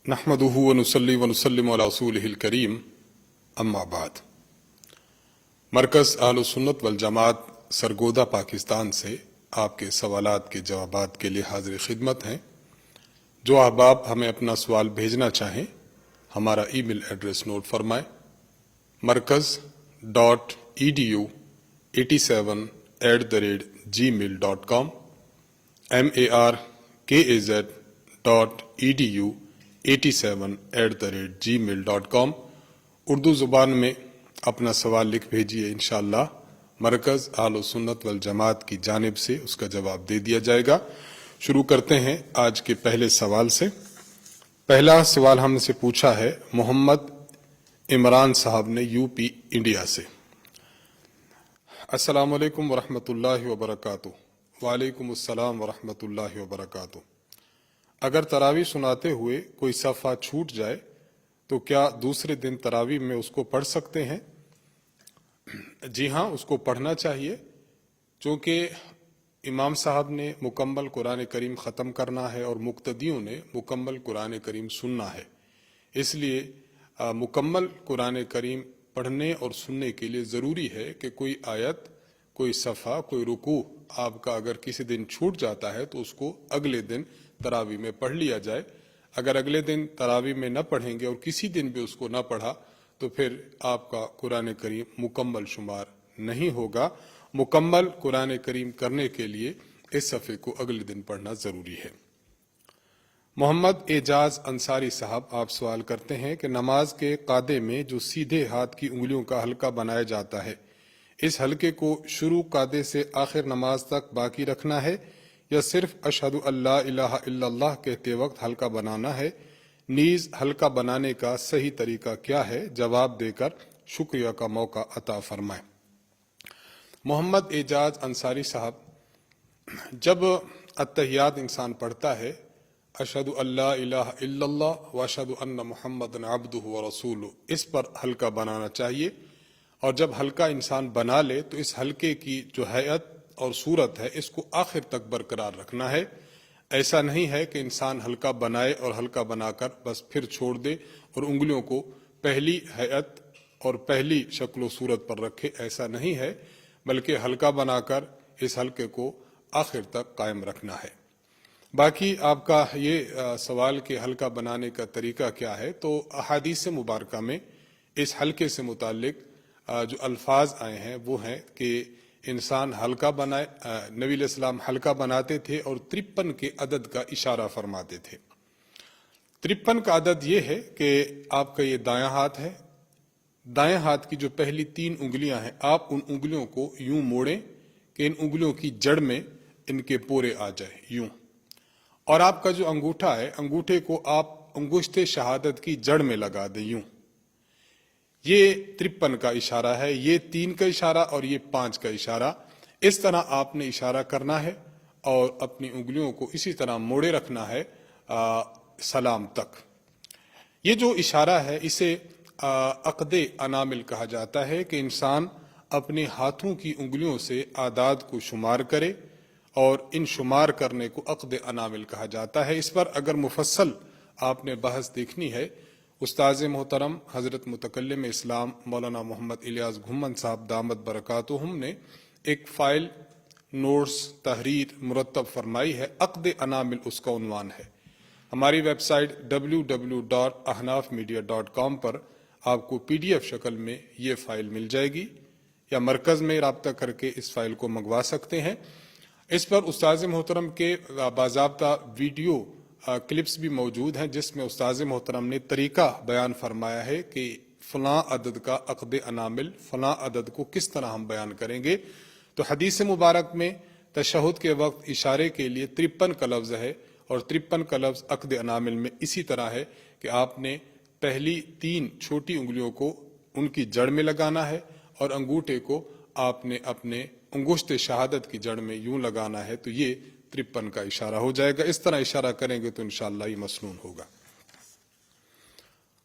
نحمدہ ونصلی ونسلم علی رسولہ الکریم اما بعد۔ مرکز اہل السنت والجماعت سرگودہ پاکستان سے آپ کے سوالات کے جوابات کے لیے حاضر خدمت ہیں۔ جو احباب ہمیں اپنا سوال بھیجنا چاہیں ہمارا ای میل ایڈریس نوٹ فرمائیں: markaz.edu87@gmail.com markaz.edu87@gmail.com اردو زبان میں اپنا سوال لکھ بھیجیے، انشاءاللہ مرکز اہل السنت والجماعت کی جانب سے اس کا جواب دے دیا جائے گا۔ شروع کرتے ہیں آج کے پہلے سوال سے۔ پہلا سوال ہم سے پوچھا ہے محمد عمران صاحب نے یو پی انڈیا سے۔ السلام علیکم ورحمۃ اللہ وبرکاتہ۔ وعلیکم السلام ورحمۃ اللہ وبرکاتہ۔ اگر تراویح سناتے ہوئے کوئی صفحہ چھوٹ جائے تو کیا دوسرے دن تراویح میں اس کو پڑھ سکتے ہیں؟ جی ہاں، اس کو پڑھنا چاہیے، چونکہ امام صاحب نے مکمل قرآن کریم ختم کرنا ہے اور مقتدیوں نے مکمل قرآن کریم سننا ہے، اس لیے مکمل قرآن کریم پڑھنے اور سننے کے لیے ضروری ہے کہ کوئی آیت، کوئی صفحہ، کوئی رکوع آپ کا اگر کسی دن چھوٹ جاتا ہے تو اس کو اگلے دن تراویح میں پڑھ لیا جائے۔ اگر اگلے دن تراویح میں نہ پڑھیں گے اور کسی دن بھی اس کو نہ پڑھا تو پھر آپ کا قرآن کریم مکمل شمار نہیں ہوگا۔ مکمل قرآن کریم کرنے کے لیے اس صفحے کو اگلے دن پڑھنا ضروری ہے۔ محمد اعجاز انصاری صاحب آپ سوال کرتے ہیں کہ نماز کے قاعدے میں جو سیدھے ہاتھ کی انگلیوں کا حلقہ بنایا جاتا ہے، اس حلقے کو شروع قاعدے سے آخر نماز تک باقی رکھنا ہے یا صرف اشہد ان لا الہ الا اللہ کہتے وقت حلقہ بنانا ہے؟ نیز حلقہ بنانے کا صحیح طریقہ کیا ہے؟ جواب دے کر شکریہ کا موقع عطا فرمائیں۔ محمد اعجاز انصاری صاحب، جب التحیات انسان پڑھتا ہے، اشہد ان لا الہ الا اللہ و اشہد ان محمد عبدہ و رسولہ، اس پر حلقہ بنانا چاہیے، اور جب حلقہ انسان بنا لے تو اس حلقے کی جو ہیئت اور صورت ہے اس کو آخر تک برقرار رکھنا ہے۔ ایسا نہیں ہے کہ انسان حلقہ بنائے اور حلقہ بنا کر بس پھر چھوڑ دے اور انگلیوں کو پہلی ہیئت اور پہلی شکل و صورت پر رکھے، ایسا نہیں ہے، بلکہ حلقہ بنا کر اس حلقے کو آخر تک قائم رکھنا ہے۔ باقی آپ کا یہ سوال کہ حلقہ بنانے کا طریقہ کیا ہے، تو احادیث مبارکہ میں اس حلقے سے متعلق جو الفاظ آئے ہیں وہ ہیں کہ انسان حلقہ بنائے، نبی علیہ السلام حلقہ بناتے تھے اور 53 کے عدد کا اشارہ فرماتے تھے۔ 53 کا عدد یہ ہے کہ آپ کا یہ دایاں ہاتھ ہے، دائیں ہاتھ کی جو پہلی 3 انگلیاں ہیں آپ ان انگلیوں کو یوں موڑیں کہ ان انگلیوں کی جڑ میں ان کے پورے آ جائے یوں، اور آپ کا جو انگوٹھا ہے انگوٹھے کو آپ انگشت شہادت کی جڑ میں لگا دیں یوں۔ یہ 53 کا اشارہ ہے، یہ 3 کا اشارہ اور یہ 5 کا اشارہ، اس طرح آپ نے اشارہ کرنا ہے اور اپنی انگلیوں کو اسی طرح موڑے رکھنا ہے سلام تک۔ یہ جو اشارہ ہے اسے عقد انامل کہا جاتا ہے کہ انسان اپنے ہاتھوں کی انگلیوں سے اعداد کو شمار کرے، اور ان شمار کرنے کو عقد انامل کہا جاتا ہے۔ اس پر اگر مفصل آپ نے بحث دیکھنی ہے، استاذ محترم حضرت متکلم اسلام مولانا محمد الیاس گھمن صاحب دامت برکاتہم نے ایک فائل، نوٹس، تحریر مرتب فرمائی ہے، عقد انامل اس کا عنوان ہے۔ ہماری ویب سائٹ www.ahnafmedia.com پر آپ کو PDF شکل میں یہ فائل مل جائے گی، یا مرکز میں رابطہ کر کے اس فائل کو منگوا سکتے ہیں۔ اس پر استاذ محترم کے باضابطہ ویڈیو کلپس بھی موجود ہیں جس میں استاذ محترم نے طریقہ بیان فرمایا ہے کہ فلاں عدد کا عقد انامل، فلاں عدد کو کس طرح ہم بیان کریں گے۔ تو حدیث مبارک میں تشہد کے وقت اشارے کے لیے 53 کا لفظ ہے، اور 53 کا لفظ عقد انامل میں اسی طرح ہے کہ آپ نے پہلی 3 چھوٹی انگلیوں کو ان کی جڑ میں لگانا ہے اور انگوٹھے کو آپ نے اپنے انگشت شہادت کی جڑ میں یوں لگانا ہے، تو یہ 53 کا اشارہ ہو جائے گا۔ اس طرح اشارہ کریں گے تو انشاءاللہ یہ مسنون ہوگا۔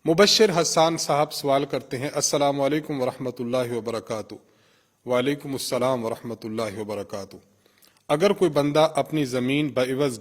مبشر حسان صاحب سوال کرتے ہیں السلام علیکم ورحمۃ اللہ وبرکاتہ۔ وعلیکم السلام ورحمۃ اللہ وبرکاتہ۔ اگر کوئی بندہ اپنی زمین بعوض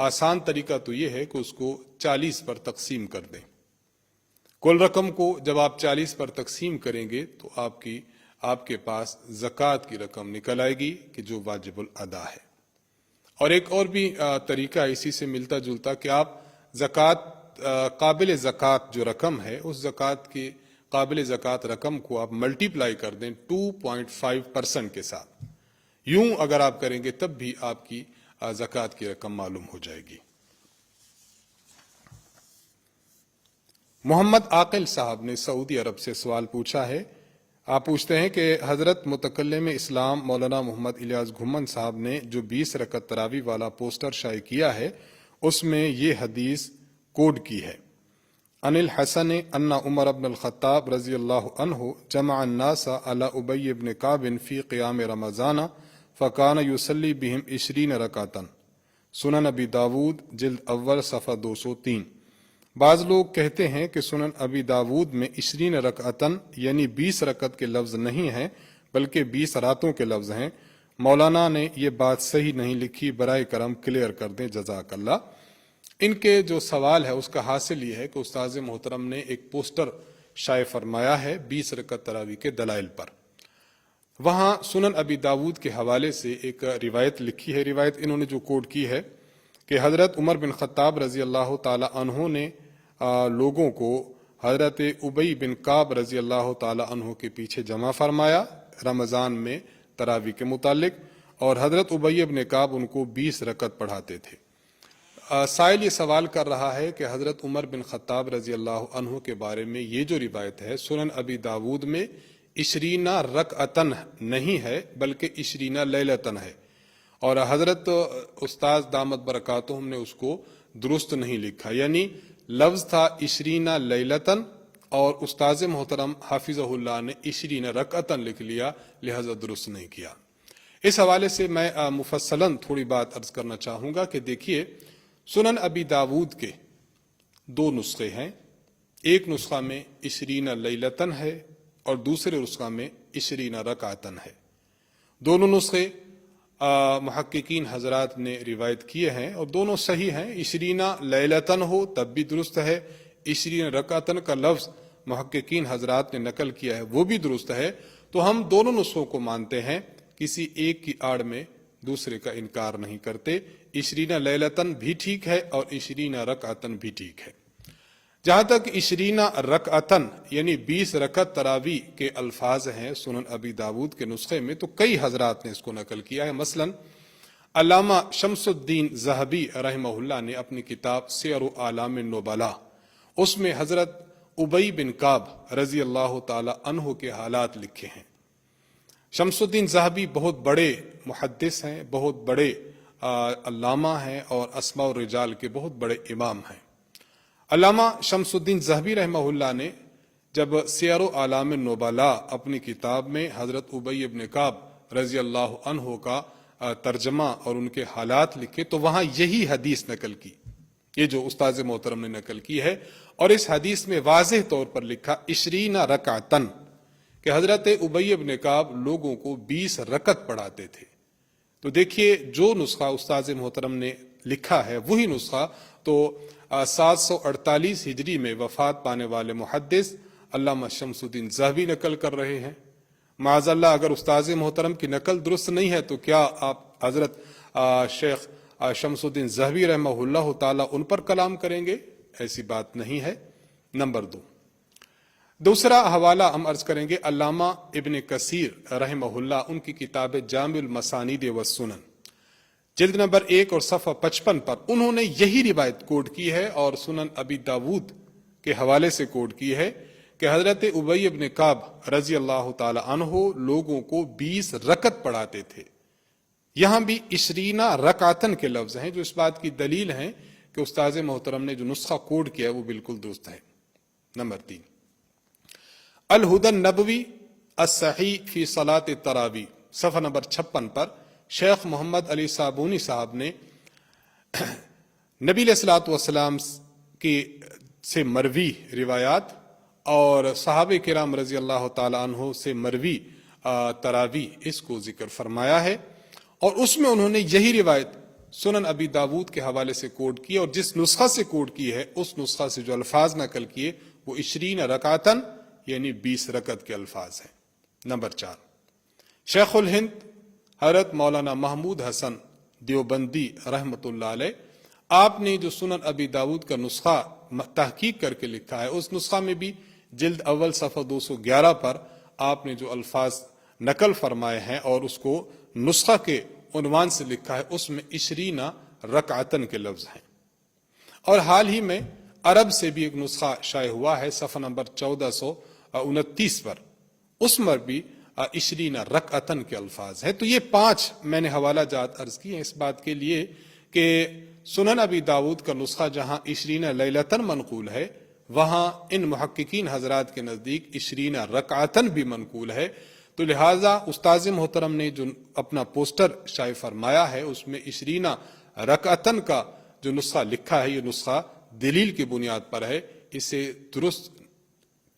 آسان طریقہ تو یہ ہے کہ اس کو 40 پر تقسیم کر دیں. کل رقم کو جب آپ 40 پر تقسیم کریں گے تو آپ کے پاس زکوٰۃ کی رقم نکل آئے گی کہ جو واجب الادا ہے. اور ایک اور بھی طریقہ اسی سے ملتا جلتا کہ آپ قابل زکوٰۃ جو رقم ہے اس زکوٰۃ کی قابل زکوٰۃ رقم کو آپ ملٹیپلائی کر دیں 2.5% کے ساتھ. یوں اگر آپ کریں گے تب بھی آپ کی زکوٰۃ کی رقم معلوم ہو جائے گی. محمد عاقل صاحب نے سعودی عرب سے سوال پوچھا ہے. آپ پوچھتے ہیں کہ حضرت متکلم اسلام مولانا محمد الیاس گھمن صاحب نے جو 20 رکعت تراویح والا پوسٹر شائع کیا ہے اس میں یہ حدیث کوڈ کی ہے: ان الحسن ان عمر بن الخطاب رضی اللہ عنہ جمع الناس علی ابی بن کعب فی قیام رمضان فکان یصلی بہم 20 رکعتا. سنن ابی داود جلد اول صفحہ 203. بعض لوگ کہتے ہیں کہ سنن ابی داود میں 20 رکعتن یعنی 20 رکعت کے لفظ نہیں ہیں بلکہ 20 راتوں کے لفظ ہیں. مولانا نے یہ بات صحیح نہیں لکھی، برائے کرم کلیئر کر دیں، جزاک اللہ. ان کے جو سوال ہے اس کا حاصل یہ ہے کہ استاذ محترم نے ایک پوسٹر شائع فرمایا ہے 20 رکعت تراویح کے دلائل پر. وہاں سنن ابی داود کے حوالے سے ایک روایت لکھی ہے. روایت انہوں نے جو کوڈ کی ہے کہ حضرت عمر بن خطاب رضی اللہ تعالی عنہ نے لوگوں کو حضرت ابی بن کعب رضی اللہ تعالی عنہ کے پیچھے جمع فرمایا رمضان میں تراویح کے متعلق، اور حضرت ابی بن کعب ان کو 20 رکعت پڑھاتے تھے. سائل یہ سوال کر رہا ہے کہ حضرت عمر بن خطاب رضی اللہ عنہ کے بارے میں یہ جو روایت ہے سنن ابی داود میں 20 رکعتن نہیں ہے بلکہ 20 لیلتن ہے، اور حضرت استاذ دامت برکاتہم نے اس کو درست نہیں لکھا، یعنی لفظ تھا 20 لیلتن اور استاذ محترم حافظہ اللہ نے 20 رکعتن لکھ لیا، لہذا درست نہیں کیا. اس حوالے سے میں مفصلاً تھوڑی بات عرض کرنا چاہوں گا کہ دیکھیے سنن ابی داود کے 2 نسخے ہیں. ایک نسخہ میں 20 لیلتن ہے اور دوسرے نسخہ میں 20 رکعتن ہے. دونوں نسخے محققین حضرات نے روایت کیے ہیں اور دونوں صحیح ہیں. 20 لیلتن ہو تب بھی درست ہے، 20 رکعتن کا لفظ محققین حضرات نے نقل کیا ہے وہ بھی درست ہے. تو ہم دونوں نسخوں کو مانتے ہیں، کسی ایک کی آڑ میں دوسرے کا انکار نہیں کرتے. 20 لیلتن بھی ٹھیک ہے اور 20 رکعتن بھی ٹھیک ہے. جہاں تک 20 رکعتن یعنی 20 رکعت تراویح کے الفاظ ہیں سنن ابی داود کے نسخے میں، تو کئی حضرات نے اس کو نقل کیا ہے. مثلا علامہ شمس الدین ذہبی رحمہ اللہ نے اپنی کتاب سیر اعلام النبلاء اس میں حضرت ابی بن کعب رضی اللہ تعالی عنہ کے حالات لکھے ہیں. شمس الدین ذہبی بہت بڑے محدث ہیں، بہت بڑے علامہ ہیں اور اسماء الرجال کے بہت بڑے امام ہیں. علامہ شمس الدین ذہبی رحمہ اللہ نے جب سیر اعلام النبلاء اپنی کتاب میں حضرت ابی بن کعب رضی اللہ عنہ کا ترجمہ اور ان کے حالات لکھے تو وہاں یہی حدیث نقل کی، یہ جو استاذ محترم نے نقل کی ہے، اور اس حدیث میں واضح طور پر لکھا 20 رکعتن کہ حضرت ابی بن کعب لوگوں کو 20 رکعت پڑھاتے تھے. تو دیکھیے جو نسخہ استاذ محترم نے لکھا ہے وہی نسخہ تو 748 ہجری میں وفات پانے والے محدث علامہ شمس الدین ذہبی نقل کر رہے ہیں. معاذ اللہ اگر استاذ محترم کی نقل درست نہیں ہے تو کیا آپ حضرت شیخ شمس الدین ذہبی رحمہ اللہ تعالی ان پر کلام کریں گے؟ ایسی بات نہیں ہے. نمبر 2 دوسرا حوالہ ہم عرض کریں گے علامہ ابن کثیر رحمہ اللہ، ان کی کتاب جامع المسانید والسنن جلد نمبر 1 اور صفحہ 55 پر انہوں نے یہی روایت کوڈ کی ہے اور سنن ابی داود کے حوالے سے کوڈ کی ہے کہ حضرت ابی بن کعب رضی اللہ تعالی عنہ لوگوں کو 20 رکعت پڑھاتے تھے. یہاں بھی 20 رکعتن کے لفظ ہیں جو اس بات کی دلیل ہیں کہ استاذ محترم نے جو نسخہ کوڈ کیا ہے وہ بالکل درست ہے. نمبر 3 الہدی النبوی الصحیح فی صلاۃ التراویح صفحہ نمبر 56 پر شیخ محمد علی صابونی صاحب نے نبی علیہ الصلوۃ والسلام کی سے مروی روایات اور صحابہ کرام رضی اللہ تعالی عنہ سے مروی تراویح اس کو ذکر فرمایا ہے، اور اس میں انہوں نے یہی روایت سنن ابی داود کے حوالے سے کوٹ کیے اور جس نسخہ سے کوٹ کی ہے اس نسخہ سے جو الفاظ نقل کیے وہ 20 رکعتن یعنی 20 رکعت کے الفاظ ہیں۔ نمبر 4، شیخ الہند حضرت مولانا محمود حسن دیوبندی رحمۃ اللہ علیہ، آپ نے جو سنن ابی داود کا نسخہ تحقیق کر کے لکھا ہے اس نسخہ میں بھی جلد اول صفحہ 211 پر آپ نے جو الفاظ نقل فرمائے ہیں اور اس کو نسخہ کے عنوان سے لکھا ہے اس میں 20 رکعتن کے لفظ ہیں۔ اور حال ہی میں عرب سے بھی ایک نسخہ شائع ہوا ہے صفحہ نمبر 1429 پر، اس میں بھی 20 رکعتن کے الفاظ ہیں۔ تو یہ 5 میں نے حوالہ جات عرض کی ہیں اس بات کے لیے کہ سنن ابی داود کا نسخہ جہاں 20 لیلتن منقول ہے وہاں ان محققین حضرات کے نزدیک 20 رکعتن بھی منقول ہے، تو لہٰذا استاذ محترم نے جو اپنا پوسٹر شائع فرمایا ہے اس میں 20 رکعتن کا جو نسخہ لکھا ہے یہ نسخہ دلیل کی بنیاد پر ہے، اسے درست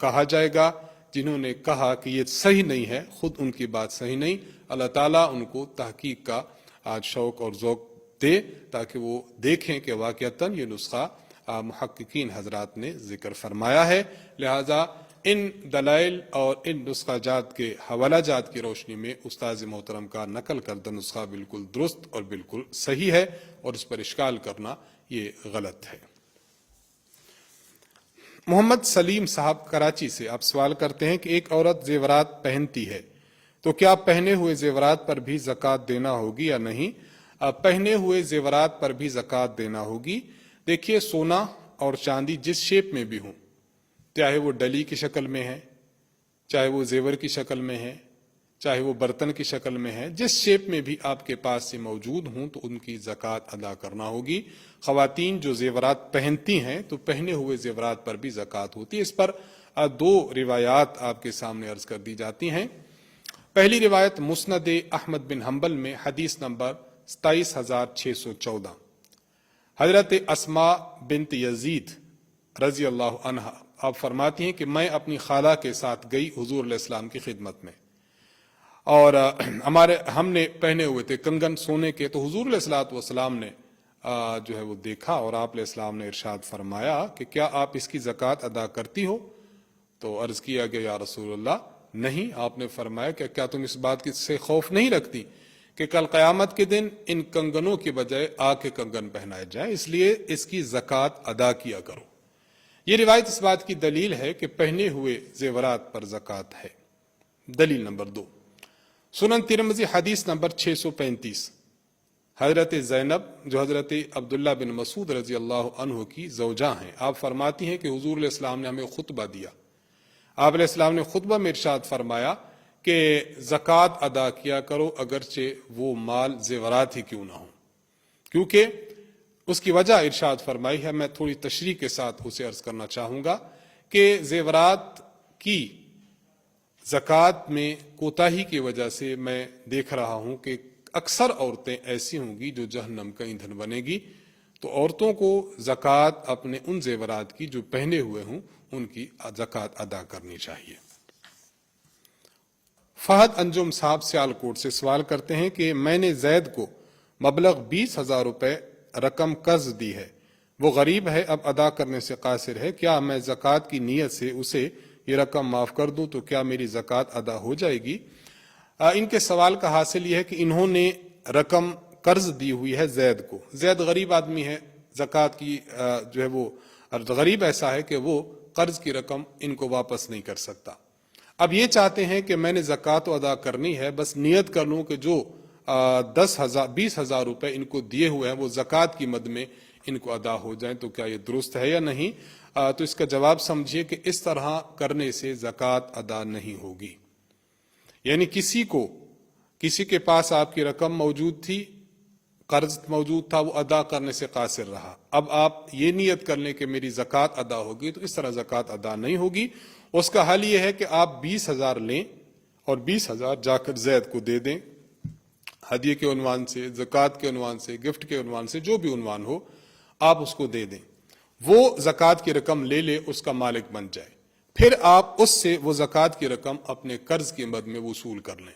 کہا جائے گا۔ جنہوں نے کہا کہ یہ صحیح نہیں ہے خود ان کی بات صحیح نہیں، اللہ تعالیٰ ان کو تحقیق کا آج شوق اور ذوق دے تاکہ وہ دیکھیں کہ واقعتاً یہ نسخہ محققین حضرات نے ذکر فرمایا ہے۔ لہذا ان دلائل اور ان نسخہ جات کے حوالہ جات کی روشنی میں استاذ محترم کا نقل کردہ نسخہ بالکل درست اور بالکل صحیح ہے اور اس پر اشکال کرنا یہ غلط ہے۔ محمد سلیم صاحب کراچی سے آپ سوال کرتے ہیں کہ ایک عورت زیورات پہنتی ہے تو کیا پہنے ہوئے زیورات پر بھی زکوٰۃ دینا ہوگی یا نہیں؟ پہنے ہوئے زیورات پر بھی زکوٰۃ دینا ہوگی۔ دیکھیے سونا اور چاندی جس شیپ میں بھی ہوں، چاہے وہ ڈلی کی شکل میں ہے، چاہے وہ زیور کی شکل میں ہے، چاہے وہ برتن کی شکل میں ہے، جس شیپ میں بھی آپ کے پاس سے موجود ہوں تو ان کی زکوٰۃ ادا کرنا ہوگی۔ خواتین جو زیورات پہنتی ہیں تو پہنے ہوئے زیورات پر بھی زکوٰۃ ہوتی ہے۔ اس پر 2 روایات آپ کے سامنے عرض کر دی جاتی ہیں۔ پہلی روایت مسند احمد بن حنبل میں حدیث نمبر 27614، حضرت اسماء بنت یزید رضی اللہ عنہ آپ فرماتی ہیں کہ میں اپنی خالہ کے ساتھ گئی حضور علیہ السلام کی خدمت میں، اور ہم نے پہنے ہوئے تھے کنگن سونے کے، تو حضور علیہ السلام نے جو ہے وہ دیکھا اور آپ علیہ السلام نے ارشاد فرمایا کہ کیا آپ اس کی زکوٰۃ ادا کرتی ہو؟ تو عرض کیا گیا یا رسول اللہ نہیں۔ آپ نے فرمایا کہ کیا تم اس بات کی سے خوف نہیں رکھتی کہ کل قیامت کے دن ان کنگنوں کے بجائے آگ کے کنگن پہنائے جائیں، اس لیے اس کی زکوٰۃ ادا کیا کرو۔ یہ روایت اس بات کی دلیل ہے کہ پہنے ہوئے زیورات پر زکوٰۃ ہے۔ دلیل نمبر 2، سنن ترمذی حدیث نمبر 635، حضرت زینب جو حضرت عبداللہ بن مسعود رضی اللہ عنہ کی زوجہ ہیں، آپ فرماتی ہیں کہ حضور علیہ السلام نے ہمیں خطبہ دیا، آپ علیہ السلام نے خطبہ میں ارشاد فرمایا کہ زکوٰۃ ادا کیا کرو اگرچہ وہ مال زیورات ہی کیوں نہ ہوں، کیونکہ اس کی وجہ ارشاد فرمائی ہے، میں تھوڑی تشریح کے ساتھ اسے عرض کرنا چاہوں گا کہ زیورات کی زکوٰۃ میں کوتاہی کی وجہ سے میں دیکھ رہا ہوں کہ اکثر عورتیں ایسی ہوں گی جو جہنم کا ایندھن بنے گی، تو عورتوں کو زکوٰۃ اپنے ان زیورات کی جو پہنے ہوئے ہوں ان کی زکوٰۃ ادا کرنی چاہیے۔ فہد انجم صاحب سیالکوٹ سے سوال کرتے ہیں کہ میں نے زید کو مبلغ 20,000 روپے رقم قرض دی ہے، وہ غریب ہے، اب ادا کرنے سے قاصر ہے، کیا میں زکوٰۃ کی نیت سے اسے یہ رقم معاف کر دوں تو کیا میری زکوٰۃ ادا ہو جائے گی؟ ان کے سوال کا حاصل یہ ہے کہ انہوں نے رقم قرض دی ہوئی ہے زید کو، زید غریب آدمی ہے، زکوٰۃ کی جو ہے وہ غریب ایسا ہے کہ وہ قرض کی رقم ان کو واپس نہیں کر سکتا۔ اب یہ چاہتے ہیں کہ میں نے زکوٰۃ ادا کرنی ہے، بس نیت کر لوں کہ جو 20,000 روپے ان کو دیے ہوئے ہیں وہ زکوٰۃ کی مد میں ان کو ادا ہو جائیں، تو کیا یہ درست ہے یا نہیں؟ تو اس کا جواب سمجھیے کہ اس طرح کرنے سے زکوٰۃ ادا نہیں ہوگی۔ یعنی کسی کے پاس آپ کی رقم موجود تھی، قرض موجود تھا، وہ ادا کرنے سے قاصر رہا، اب آپ یہ نیت کر لیں کہ میری زکوٰۃ ادا ہوگی، تو اس طرح زکوٰۃ ادا نہیں ہوگی۔ اس کا حل یہ ہے کہ آپ 20,000 لیں اور 20,000 جا کر زید کو دے دیں، ہدیے کے عنوان سے، زکوٰۃ کے عنوان سے، گفٹ کے عنوان سے، جو بھی عنوان ہو آپ اس کو دے دیں، وہ زکوٰۃ کی رقم لے لے، اس کا مالک بن جائے، پھر آپ اس سے وہ زکوٰۃ کی رقم اپنے قرض کی مد میں وصول کر لیں۔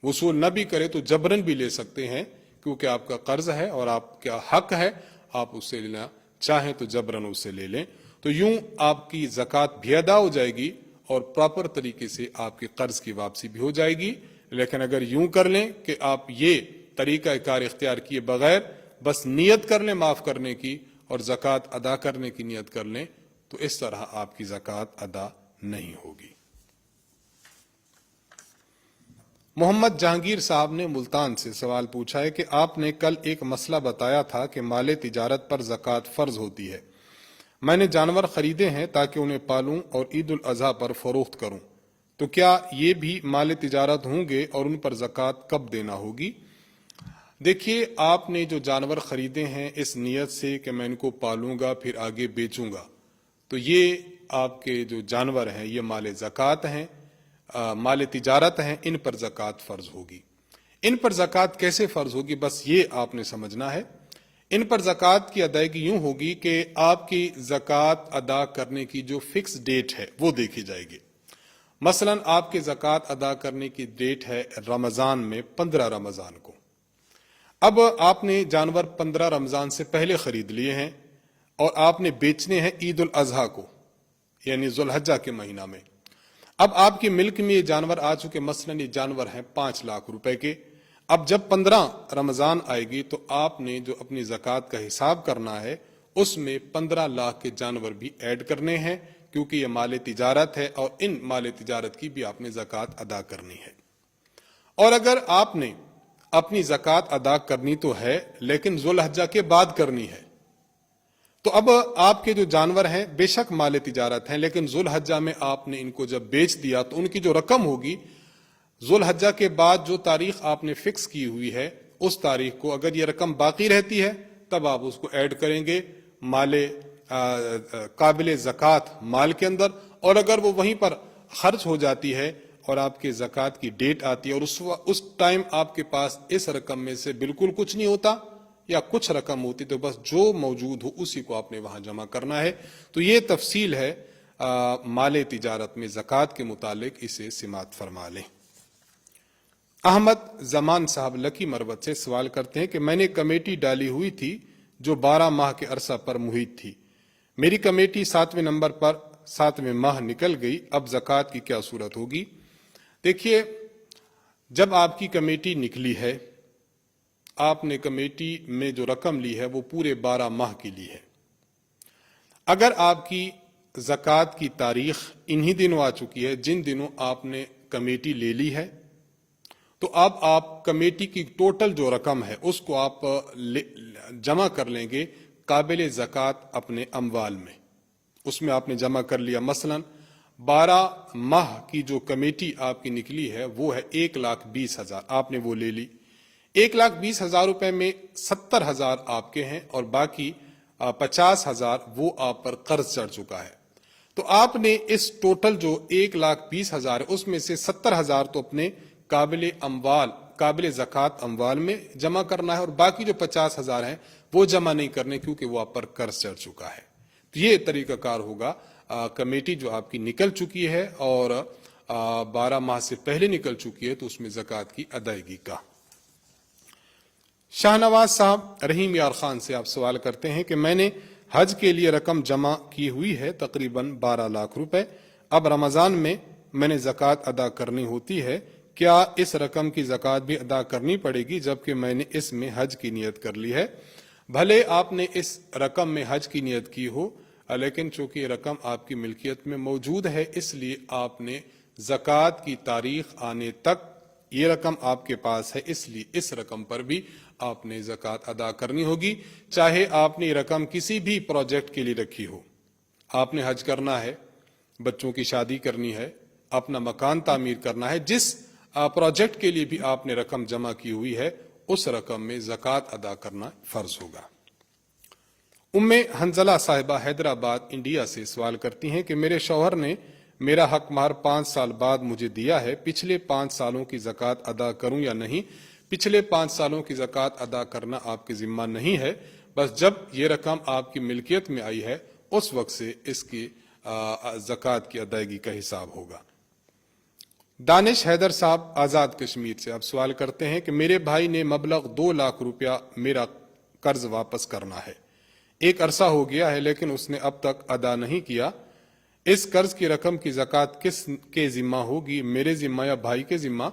وصول نہ بھی کرے تو جبرن بھی لے سکتے ہیں کیونکہ آپ کا قرض ہے اور آپ کا حق ہے، آپ اس سے لینا چاہیں تو جبرن اس سے لے لیں، تو یوں آپ کی زکوٰۃ بھی ادا ہو جائے گی اور پراپر طریقے سے آپ کے قرض کی واپسی بھی ہو جائے گی۔ لیکن اگر یوں کر لیں کہ آپ یہ طریقہ کار اختیار کیے بغیر بس نیت کر لیں معاف کرنے کی اور زکوٰۃ ادا کرنے کی نیت کر لیں، تو اس طرح آپ کی زکوٰۃ ادا نہیں ہوگی۔ محمد جہانگیر صاحب نے ملتان سے سوال پوچھا ہے کہ آپ نے کل ایک مسئلہ بتایا تھا کہ مال تجارت پر زکوٰۃ فرض ہوتی ہے۔ میں نے جانور خریدے ہیں تاکہ انہیں پالوں اور عید الاضحیٰ پر فروخت کروں، تو کیا یہ بھی مال تجارت ہوں گے اور ان پر زکوٰۃ کب دینا ہوگی؟ دیکھیے، آپ نے جو جانور خریدے ہیں اس نیت سے کہ میں ان کو پالوں گا پھر آگے بیچوں گا، تو یہ آپ کے جو جانور ہیں یہ مال زکوٰۃ ہیں، مال تجارت ہیں، ان پر زکوٰۃ فرض ہوگی۔ ان پر زکوٰۃ کیسے فرض ہوگی، بس یہ آپ نے سمجھنا ہے۔ ان پر زکوٰۃ کی ادائیگی یوں ہوگی کہ آپ کی زکوٰۃ ادا کرنے کی جو فکس ڈیٹ ہے وہ دیکھی جائے گی۔ مثلا آپ کی زکوٰۃ ادا کرنے کی ڈیٹ ہے رمضان میں 15 رمضان کو۔ اب آپ نے جانور 15 رمضان سے پہلے خرید لیے ہیں اور آپ نے بیچنے ہیں عید الاضحیٰ کو، یعنی ذوالحجہ کے مہینہ میں۔ اب آپ کی ملک میں یہ جانور آ چکے، مثلا یہ جانور ہیں 5 لاکھ روپے کے۔ اب جب 15 رمضان آئے گی تو آپ نے جو اپنی زکوٰۃ کا حساب کرنا ہے اس میں 15 لاکھ کے جانور بھی ایڈ کرنے ہیں، کیونکہ یہ مال تجارت ہے اور ان مال تجارت کی بھی آپ نے زکوٰۃ ادا کرنی ہے۔ اور اگر آپ نے اپنی زکوٰۃ ادا کرنی تو ہے لیکن ذوالحجہ کے بعد کرنی ہے، تو اب آپ کے جو جانور ہیں بے شک مال تجارت ہیں، لیکن ذوالحجہ میں آپ نے ان کو جب بیچ دیا تو ان کی جو رقم ہوگی ذوالحجہ کے بعد جو تاریخ آپ نے فکس کی ہوئی ہے اس تاریخ کو اگر یہ رقم باقی رہتی ہے تب آپ اس کو ایڈ کریں گے مال قابل زکوٰۃ مال کے اندر، اور اگر وہ وہیں پر خرچ ہو جاتی ہے اور آپ کے زکوٰۃ کی ڈیٹ آتی ہے اور اس ٹائم آپ کے پاس اس رقم میں سے بالکل کچھ نہیں ہوتا یا کچھ رقم ہوتی، تو بس جو موجود ہو اسی کو آپ نے وہاں جمع کرنا ہے۔ تو یہ تفصیل ہے مال تجارت میں زکوٰۃ کے متعلق، اسے سماعت فرما لیں۔ احمد زمان صاحب لکی مروت سے سوال کرتے ہیں کہ میں نے کمیٹی ڈالی ہوئی تھی جو 12 ماہ کے عرصہ پر محیط تھی، میری کمیٹی 7ویں نمبر پر 7ویں ماہ نکل گئی، اب زکوٰۃ کی کیا صورت ہوگی؟ دیکھیے، جب آپ کی کمیٹی نکلی ہے، آپ نے کمیٹی میں جو رقم لی ہے وہ پورے 12 ماہ کی لی ہے۔ اگر آپ کی زکوٰۃ کی تاریخ انہی دنوں آ چکی ہے جن دنوں آپ نے کمیٹی لے لی ہے، تو اب آپ کمیٹی کی ٹوٹل جو رقم ہے اس کو آپ جمع کر لیں گے قابل زکوٰۃ اپنے اموال میں، اس میں آپ نے جمع کر لیا۔ مثلا 12 ماہ کی جو کمیٹی آپ کی نکلی ہے وہ ہے 1,20,000، آپ نے وہ لے لی۔ 1,20,000 روپے میں 70,000 آپ کے ہیں اور باقی 50,000 وہ آپ پر قرض چڑھ چکا ہے، تو آپ نے اس ٹوٹل جو 1,20,000 ہے اس میں سے 70,000 تو اپنے قابل زکوٰۃ اموال میں جمع کرنا ہے اور باقی جو 50,000 ہیں وہ جمع نہیں کرنے کیونکہ وہ آپ پر قرض چڑھ چکا ہے۔ تو یہ طریقہ کار ہوگا، کمیٹی جو آپ کی نکل چکی ہے اور 12 ماہ سے پہلے نکل چکی ہے تو اس میں زکوٰۃ کی ادائیگی کا۔ شاہ نواز صاحب رحیم یار خان سے آپ سوال کرتے ہیں کہ میں نے حج کے لیے رقم جمع کی ہوئی ہے تقریباً 12 لاکھ روپے، اب رمضان میں میں نے زکوٰۃ ادا کرنی ہوتی ہے، کیا اس رقم کی زکوٰۃ بھی ادا کرنی پڑے گی جبکہ میں نے اس میں حج کی نیت کر لی ہے؟ بھلے آپ نے اس رقم میں حج کی نیت کی ہو، لیکن چونکہ یہ رقم آپ کی ملکیت میں موجود ہے اس لیے آپ نے زکوٰۃ کی تاریخ آنے تک یہ رقم آپ کے پاس ہے، اس لیے اس رقم پر بھی آپ نے زکوٰۃ ادا کرنی ہوگی، چاہے آپ نے یہ رقم کسی بھی پروجیکٹ کے لیے رکھی ہو۔ آپ نے حج کرنا ہے، بچوں کی شادی کرنی ہے، اپنا مکان تعمیر کرنا ہے، جس پروجیکٹ کے لیے بھی آپ نے رقم جمع کی ہوئی ہے اس رقم میں زکوٰۃ ادا کرنا فرض ہوگا۔ ام حنزلہ صاحبہ حیدرآباد انڈیا سے سوال کرتی ہیں کہ میرے شوہر نے میرا حق مہر 5 سال بعد مجھے دیا ہے، پچھلے 5 سالوں کی زکوٰۃ ادا کروں یا نہیں؟ پچھلے 5 سالوں کی زکوٰۃ ادا کرنا آپ کے ذمہ نہیں ہے، بس جب یہ رقم آپ کی ملکیت میں آئی ہے اس وقت سے اس کی زکوٰۃ کی ادائیگی کا حساب ہوگا۔ دانش حیدر صاحب آزاد کشمیر سے اب سوال کرتے ہیں کہ میرے بھائی نے مبلغ 2 لاکھ روپیہ میرا قرض واپس کرنا ہے، ایک عرصہ ہو گیا ہے لیکن اس نے اب تک ادا نہیں کیا، اس قرض کی رقم کی زکوٰۃ کس کے ذمہ ہوگی، میرے ذمہ یا بھائی کے ذمہ؟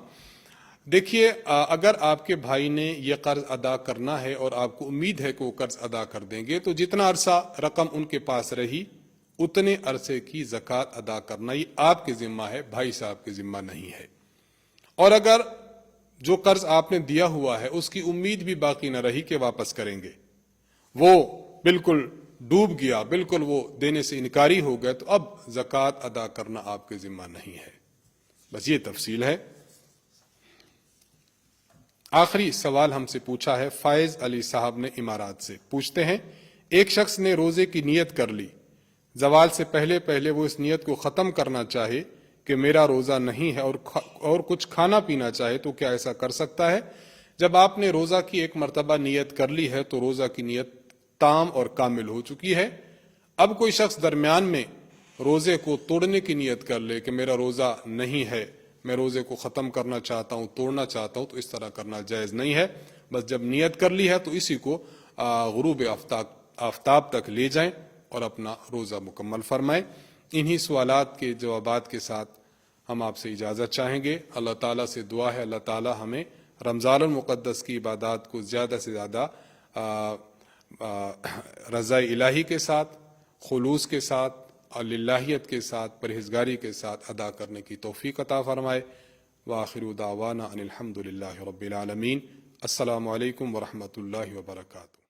دیکھیے، اگر آپ کے بھائی نے یہ قرض ادا کرنا ہے اور آپ کو امید ہے کہ وہ قرض ادا کر دیں گے تو جتنا عرصہ رقم ان کے پاس رہی اتنے عرصے کی زکوٰۃ ادا کرنا یہ آپ کے ذمہ ہے، بھائی صاحب کے ذمہ نہیں ہے۔ اور اگر جو قرض آپ نے دیا ہوا ہے اس کی امید بھی باقی نہ رہی کہ واپس کریں گے، وہ بالکل ڈوب گیا، بالکل وہ دینے سے انکاری ہو گیا، تو اب زکوٰۃ ادا کرنا آپ کے ذمہ نہیں ہے۔ بس یہ تفصیل ہے۔ آخری سوال ہم سے پوچھا ہے فائز علی صاحب نے امارات سے، پوچھتے ہیں ایک شخص نے روزے کی نیت کر لی، زوال سے پہلے پہلے وہ اس نیت کو ختم کرنا چاہے کہ میرا روزہ نہیں ہے اور کچھ کھانا پینا چاہے تو کیا ایسا کر سکتا ہے؟ جب آپ نے روزہ کی ایک مرتبہ نیت کر لی ہے تو روزہ کی نیت تام اور کامل ہو چکی ہے۔ اب کوئی شخص درمیان میں روزے کو توڑنے کی نیت کر لے کہ میرا روزہ نہیں ہے، میں روزے کو ختم کرنا چاہتا ہوں، توڑنا چاہتا ہوں، تو اس طرح کرنا جائز نہیں ہے۔ بس جب نیت کر لی ہے تو اسی کو غروب آفتاب تک لے جائیں اور اپنا روزہ مکمل فرمائیں۔ انہی سوالات کے جوابات کے ساتھ ہم آپ سے اجازت چاہیں گے۔ اللہ تعالیٰ سے دعا ہے اللہ تعالیٰ ہمیں رمضان المقدس کی عبادات کو زیادہ سے زیادہ رضا الہی کے ساتھ، خلوص کے ساتھ اور للہیت کے ساتھ، پرہیزگاری کے ساتھ ادا کرنے کی توفیق عطا فرمائے۔ وآخر دعوانا ان الحمد للہ رب العالمین۔ السلام علیکم ورحمۃ اللہ وبرکاتہ۔